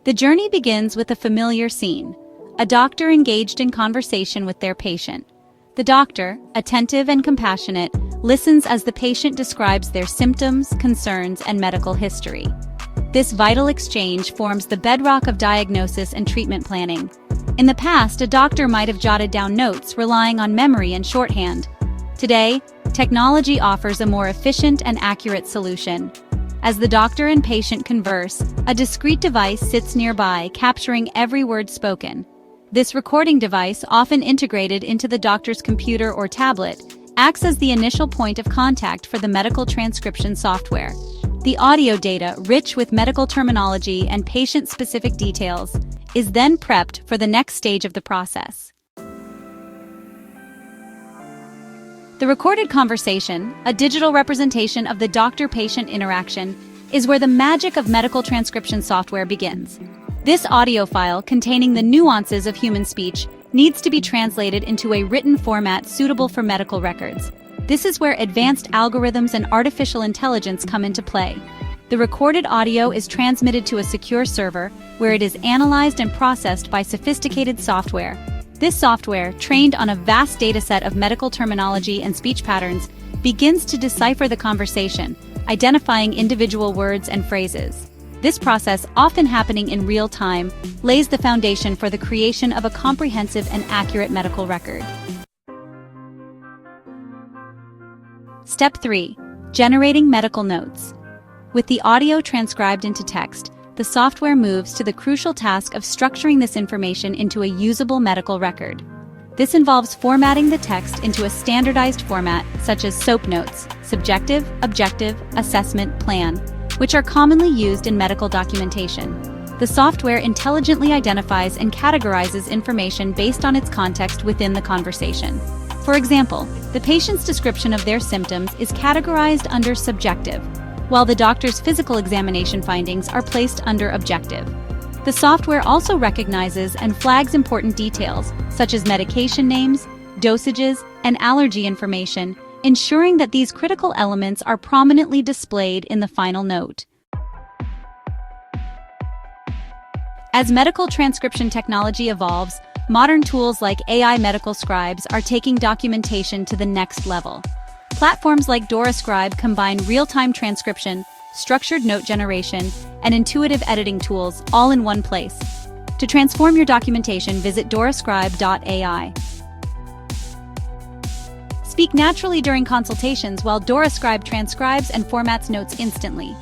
The journey begins with a familiar scene: a doctor engaged in conversation with their patient. The doctor, attentive and compassionate, listens as the patient describes their symptoms, concerns, and medical history. This vital exchange forms the bedrock of diagnosis and treatment planning. In the past, a doctor might have jotted down notes, relying on memory and shorthand. Today, technology offers a more efficient and accurate solution. As the doctor and patient converse, a discrete device sits nearby, capturing every word spoken. This recording device, often integrated into the doctor's computer or tablet, acts as the initial point of contact for the medical transcription software. The audio data, rich with medical terminology and patient-specific details, is then prepped for the next stage of the process. The recorded conversation, a digital representation of the doctor-patient interaction, is where the magic of medical transcription software begins. This audio file, containing the nuances of human speech, needs to be translated into a written format suitable for medical records. This is where advanced algorithms and artificial intelligence come into play. The recorded audio is transmitted to a secure server, where it is analyzed and processed by sophisticated software. This software, trained on a vast dataset of medical terminology and speech patterns, begins to decipher the conversation, identifying individual words and phrases. This process, often happening in real time, lays the foundation for the creation of a comprehensive and accurate medical record. Step 3. Generating medical notes. With the audio transcribed into text, the software moves to the crucial task of structuring this information into a usable medical record. This involves formatting the text into a standardized format such as SOAP notes, subjective, objective, assessment, plan, which are commonly used in medical documentation. The software intelligently identifies and categorizes information based on its context within the conversation. For example, the patient's description of their symptoms is categorized under subjective, while the doctor's physical examination findings are placed under objective. The software also recognizes and flags important details, such as medication names, dosages, and allergy information, ensuring that these critical elements are prominently displayed in the final note. As medical transcription technology evolves, modern tools like AI medical scribes are taking documentation to the next level. Platforms like DoraScribe combine real-time transcription, structured note generation, and intuitive editing tools all in one place. To transform your documentation, visit dorascribe.ai. Speak naturally during consultations while DoraScribe transcribes and formats notes instantly.